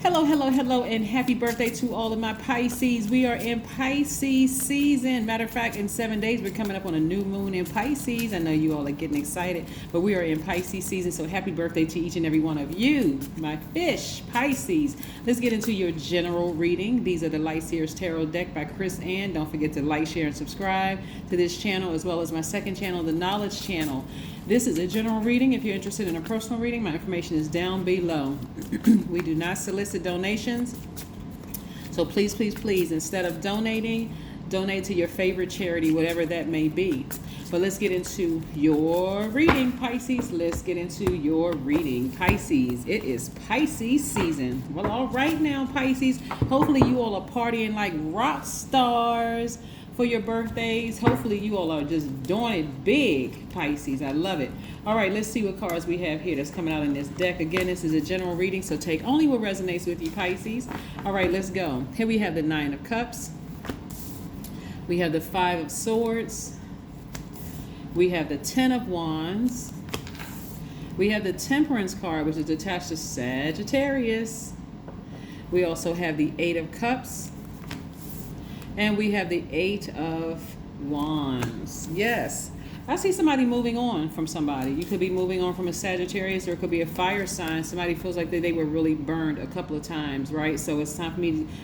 Hello, hello, hello, and happy birthday to all of my Pisces. We are in Pisces season. Matter of fact, in 7 days, we're coming up on a new moon in Pisces. I know you all are getting excited, but we are in Pisces season, so happy birthday to each and every one of you, my fish, Pisces. Let's get into your general reading. These are the Light Seers Tarot deck by Chris Ann. Don't forget to like, share, and subscribe to this channel, as well as my second channel, the Knowledge Channel. This is a general reading. If you're interested in a personal reading, my information is down below. We do not solicit donations. So please, please, please, instead of donating, donate to your favorite charity, whatever that may be. But let's get into your reading, Pisces. Let's get into your reading, Pisces. It is Pisces season. Well, all right now, Pisces. Hopefully you all are partying like rock stars for your birthdays. Hopefully you all are just doing it big, Pisces. I love it. All right, let's see what cards we have here that's coming out in this deck. Again, this is a general reading, so take only what resonates with you, Pisces. All right, let's go. Here we have the Nine of Cups. We have the Five of Swords. We have the Ten of Wands. We have the Temperance card, which is attached to Sagittarius. We also have the Eight of Cups. And we have the Eight of Wands. Yes. I see somebody moving on from somebody. You could be moving on from a Sagittarius, or it could be a fire sign. Somebody feels like they were really burned a couple of times, right? So it's time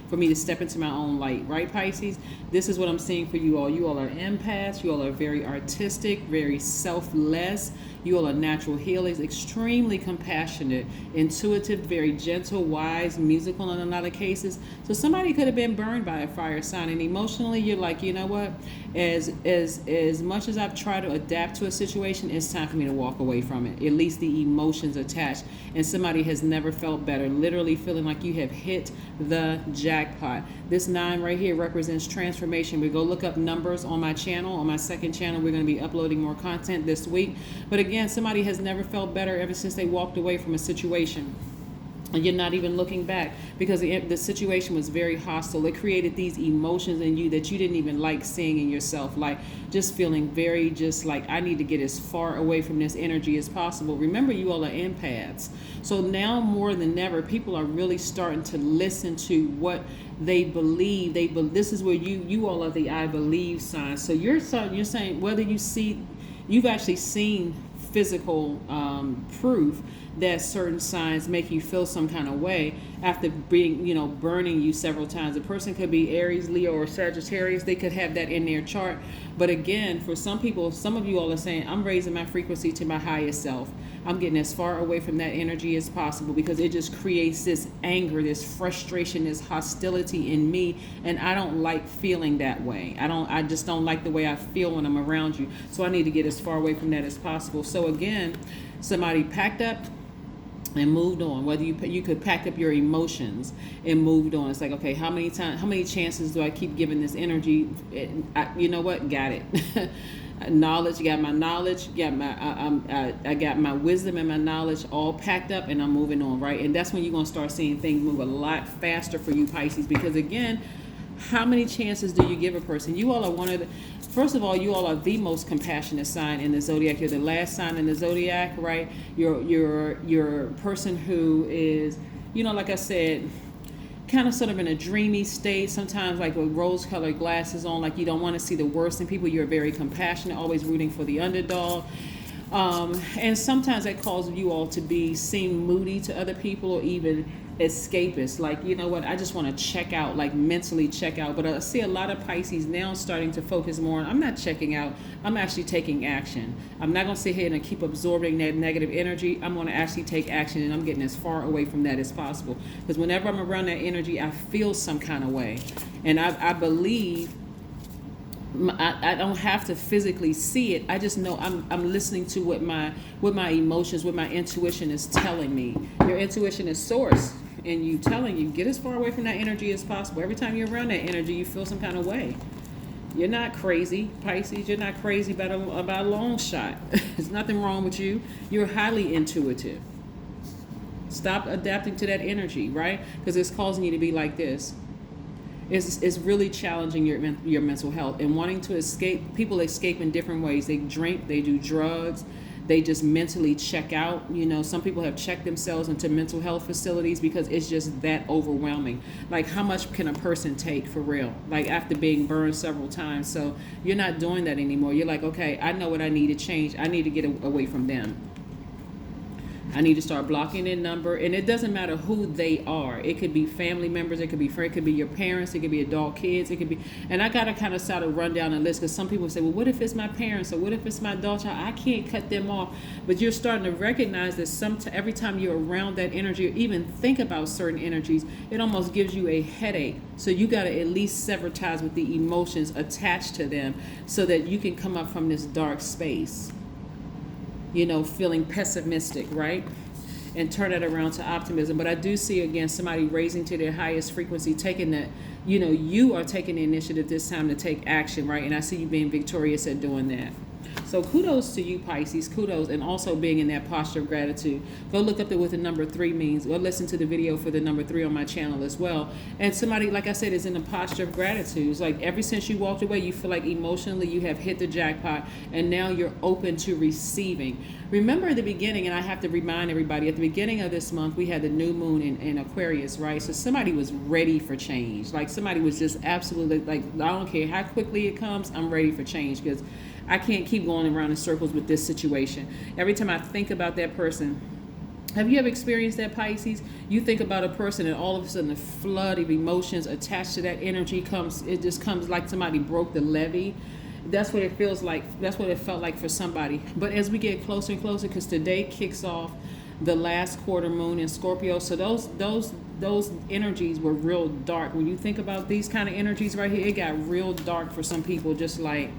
for me to step into my own light, right, Pisces? This is what I'm seeing for you all. You all are empaths. You all are very artistic, very selfless. You all are natural healers, extremely compassionate, intuitive, very gentle, wise, musical in a lot of cases. So somebody could have been burned by a fire sign, and emotionally you're like, you know what? As much as I've tried to adapt to a situation, it's time for me to walk away from it. At least the emotions attached. And somebody has never felt better, literally feeling like you have hit the jackpot. This 9 right here represents transformation. We go look up numbers on my channel. On my second channel, we're going to be uploading more content this week. But again, somebody has never felt better ever since they walked away from a situation. And you're not even looking back, because the situation was very hostile. It created these emotions in you that you didn't even like seeing in yourself, like just feeling very just like, I need to get as far away from this energy as possible. Remember, you all are empaths. So now more than ever, people are really starting to listen to what they believe. This is where you all are the I believe sign. So you're saying whether you've actually seen physical proof that certain signs make you feel some kind of way after being, burning you several times. A person could be Aries, Leo, or Sagittarius. They could have that in their chart. But again, for some people, some of you all are saying, I'm raising my frequency to my highest self. I'm getting as far away from that energy as possible, because it just creates this anger, this frustration, this hostility in me, and I don't like feeling that way. I just don't like the way I feel when I'm around you. So I need to get as far away from that as possible. So again, somebody packed up and moved on. Whether you could pack up your emotions and moved on. It's like, okay, how many chances do I keep giving this energy? You know what? Got it. Knowledge, got my knowledge, got my I got my wisdom and my knowledge all packed up, and I'm moving on, right? And that's when you're gonna start seeing things move a lot faster for you, Pisces, because again, how many chances do you give a person? You all are first of all, you all are the most compassionate sign in the Zodiac. You're the last sign in the Zodiac, right? You're a person who is, like I said, kind of sort of in a dreamy state, sometimes like with rose-colored glasses on, like you don't want to see the worst in people. You're very compassionate, always rooting for the underdog. And sometimes that causes you all to seem moody to other people, or even escapist, like, you know what, I just want to check out, like mentally check out. But I see a lot of Pisces now starting to focus more on, I'm not checking out, I'm actually taking action. I'm not going to sit here and keep absorbing that negative energy. I'm going to actually take action, and I'm getting as far away from that as possible, because whenever I'm around that energy, I feel some kind of way. And I believe I don't have to physically see it. I just know I'm listening to what my emotions, what my intuition is telling me. Your intuition is source, and you telling you, get as far away from that energy as possible. Every time you're around that energy, you feel some kind of way. You're not crazy, Pisces. You're not crazy about a long shot. There's nothing wrong with you. You're highly intuitive. Stop adapting to that energy, right? Because it's causing you to be like this. It's really challenging your mental health, and wanting to escape. People escape in different ways. They drink, they do drugs, they just mentally check out. You know, some people have checked themselves into mental health facilities because it's just that overwhelming. Like, how much can a person take for real? Like, after being burned several times. So you're not doing that anymore. You're like, okay, I know what I need to change. I need to get away from them. I need to start blocking their number. And it doesn't matter who they are. It could be family members. It could be friends. It could be your parents. It could be adult kids. It could be, and I got to kind of start to run down a list, because some people say, well, what if it's my parents, or what if it's my daughter? I can't cut them off. But you're starting to recognize that every time you're around that energy, or even think about certain energies, it almost gives you a headache. So you got to at least sever ties with the emotions attached to them, so that you can come up from this dark space, you know, feeling pessimistic, right? And turn that around to optimism. But I do see, again, somebody raising to their highest frequency, taking that, you know, you are taking the initiative this time to take action, right? And I see you being victorious at doing that. So kudos to you, Pisces, kudos, and also being in that posture of gratitude. Go look up what the number 3 means. Go listen to the video for the number 3 on my channel as well. And somebody, like I said, is in a posture of gratitude. It's like ever since you walked away, you feel like emotionally you have hit the jackpot, and now you're open to receiving. Remember at the beginning, and I have to remind everybody, at the beginning of this month, we had the new moon in Aquarius, right? So somebody was ready for change. Like, somebody was just absolutely like, I don't care how quickly it comes, I'm ready for change, because I can't keep going around in circles with this situation. Every time I think about that person, have you ever experienced that, Pisces? You think about a person, and all of a sudden a flood of emotions attached to that energy comes. It just comes like somebody broke the levee. That's what it feels like. That's what it felt like for somebody. But as we get closer and closer, because today kicks off the last quarter moon in Scorpio, so those energies were real dark. When you think about these kind of energies right here, it got real dark for some people. Just like,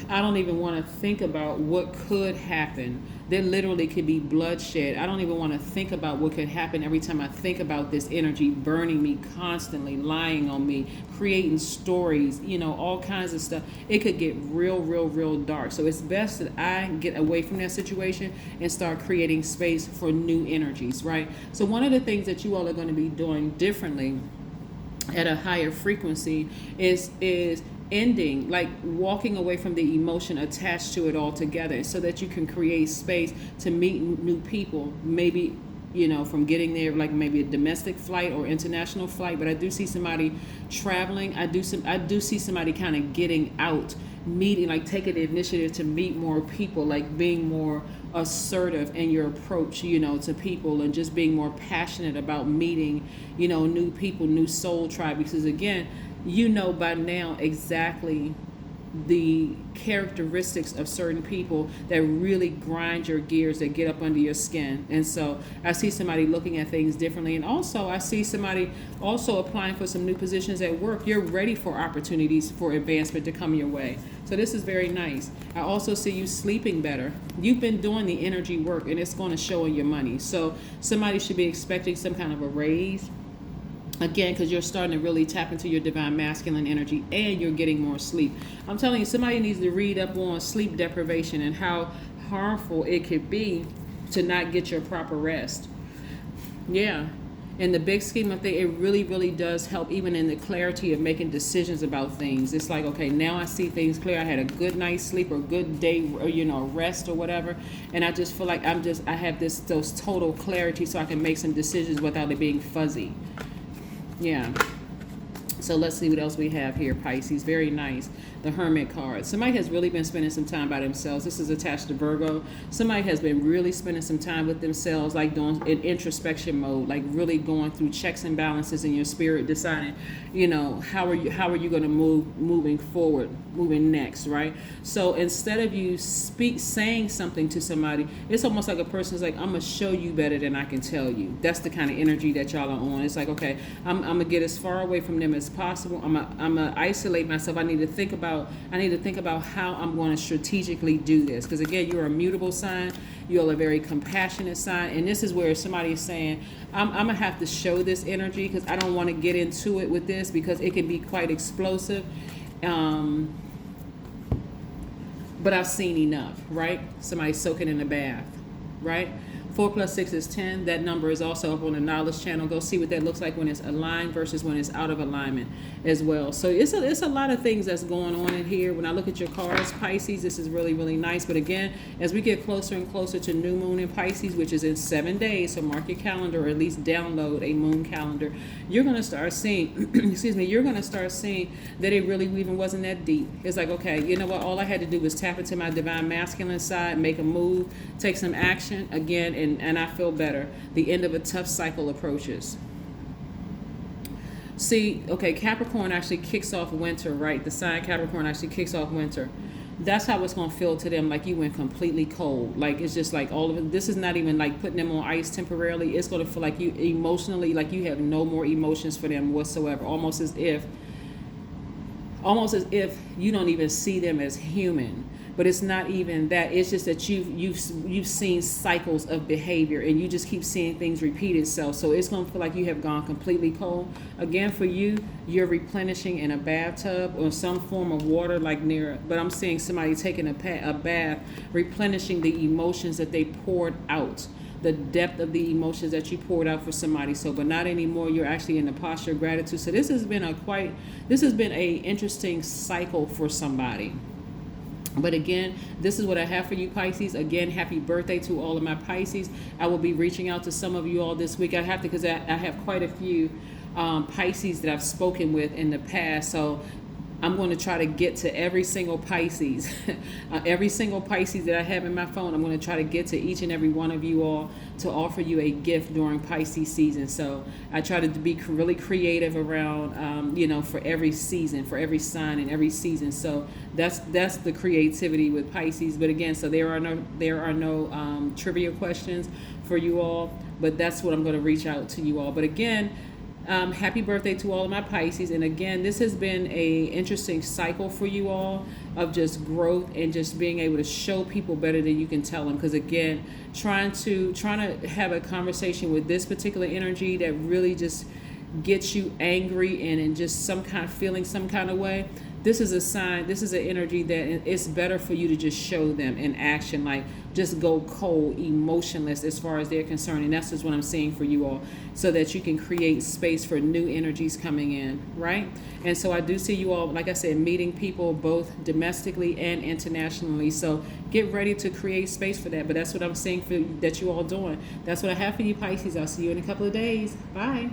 I don't even want to think about what could happen. There literally could be bloodshed. I don't even want to think about what could happen every time I think about this energy burning me constantly, lying on me, creating stories, you know, all kinds of stuff. It could get real dark. So it's best that I get away from that situation and start creating space for new energies, right? So one of the things that you all are going to be doing differently at a higher frequency is ending, like walking away from the emotion attached to it altogether, so that you can create space to meet new people, maybe, you know, from getting there, like maybe a domestic flight or international flight. But I do see somebody traveling. I do see somebody kind of getting out, meeting, like taking the initiative to meet more people, like being more assertive in your approach, you know, to people, and just being more passionate about meeting, you know, new people, new soul tribe. Because again, you know by now exactly the characteristics of certain people that really grind your gears, that get up under your skin. And so I see somebody looking at things differently. And also I see somebody also applying for some new positions at work. You're ready for opportunities for advancement to come your way. So this is very nice. I also see you sleeping better. You've been doing the energy work, and it's going to show in your money. So somebody should be expecting some kind of a raise. Again, because you're starting to really tap into your divine masculine energy, and you're getting more sleep. I'm telling you, somebody needs to read up on sleep deprivation and how harmful it could be to not get your proper rest. Yeah. In the big scheme of things, it really does help, even in the clarity of making decisions about things. It's like, okay, now I see things clear. I had a good night's sleep, or good day, or, you know, rest or whatever. And I just feel like I have those total clarity, so I can make some decisions without it being fuzzy. Yeah. So let's see what else we have here, Pisces. Very nice. The Hermit card. Somebody has really been spending some time by themselves. This is attached to Virgo. Somebody has been really spending some time with themselves, like doing in introspection mode, like really going through checks and balances in your spirit, deciding, you know, how are you going to moving forward, moving next, right? So instead of you saying something to somebody, it's almost like a person's like, I'm gonna show you better than I can tell you. That's the kind of energy that y'all are on. It's like, okay, I'm gonna get as far away from them as possible. I'm gonna isolate myself. I need to think about how I'm going to strategically do this. Because again, you're a mutable sign. You're a very compassionate sign. And this is where somebody is saying, I'm going to have to show this energy, because I don't want to get into it with this, because it can be quite explosive. But I've seen enough, right? Somebody soaking in a bath, right? 4 plus 6 is 10. That number is also up on the knowledge channel. Go see what that looks like when it's aligned versus when it's out of alignment as well. So it's a lot of things that's going on in here. When I look at your cards, Pisces, this is really, really nice. But again, as we get closer and closer to new moon in Pisces, which is in 7 days, so mark your calendar or at least download a moon calendar, you're going to start seeing, excuse me, you're going to start seeing that it really even wasn't that deep. It's like, okay, you know what? All I had to do was tap into my divine masculine side, make a move, take some action again, and I feel better. The end of a tough cycle approaches. See, okay, Capricorn actually kicks off winter, right? The sign Capricorn actually kicks off winter. That's how it's going to feel to them, like you went completely cold. Like, it's just like all of it. This is not even like putting them on ice temporarily. It's going to feel like you emotionally, like you have no more emotions for them whatsoever. Almost as if you don't even see them as human. But it's not even that. It's just that you've seen cycles of behavior, and you just keep seeing things repeat itself. So it's going to feel like you have gone completely cold. Again, for you, you're replenishing in a bathtub or some form of water, like near. But I'm seeing somebody taking a bath, replenishing the emotions that they poured out, the depth of the emotions that you poured out for somebody. So, but not anymore. You're actually in the posture of gratitude. So this has been a interesting cycle for somebody. But again, this is what I have for you, Pisces. Again, happy birthday to all of my Pisces. I will be reaching out to some of you all this week. I have to, because I have quite a few Pisces that I've spoken with in the past. So I'm going to try to get to every single Pisces. Every single Pisces that I have in my phone, I'm going to try to get to each and every one of you all to offer you a gift during Pisces season. So I try to be really creative around, for every season, for every sign and every season. So that's the creativity with Pisces. But again, so there are no trivia questions for you all, but that's what I'm going to reach out to you all. But again, happy birthday to all of my Pisces. And again, this has been a interesting cycle for you all of just growth and just being able to show people better than you can tell them. Because again, trying to have a conversation with this particular energy that really just gets you angry and just some kind of way. This is a sign, this is an energy that it's better for you to just show them in action, like just go cold, emotionless as far as they're concerned. And that's just what I'm seeing for you all, so that you can create space for new energies coming in, right? And so I do see you all, like I said, meeting people both domestically and internationally. So get ready to create space for that. But that's what I'm seeing that you all doing. That's what I have for you, Pisces. I'll see you in a couple of days. Bye.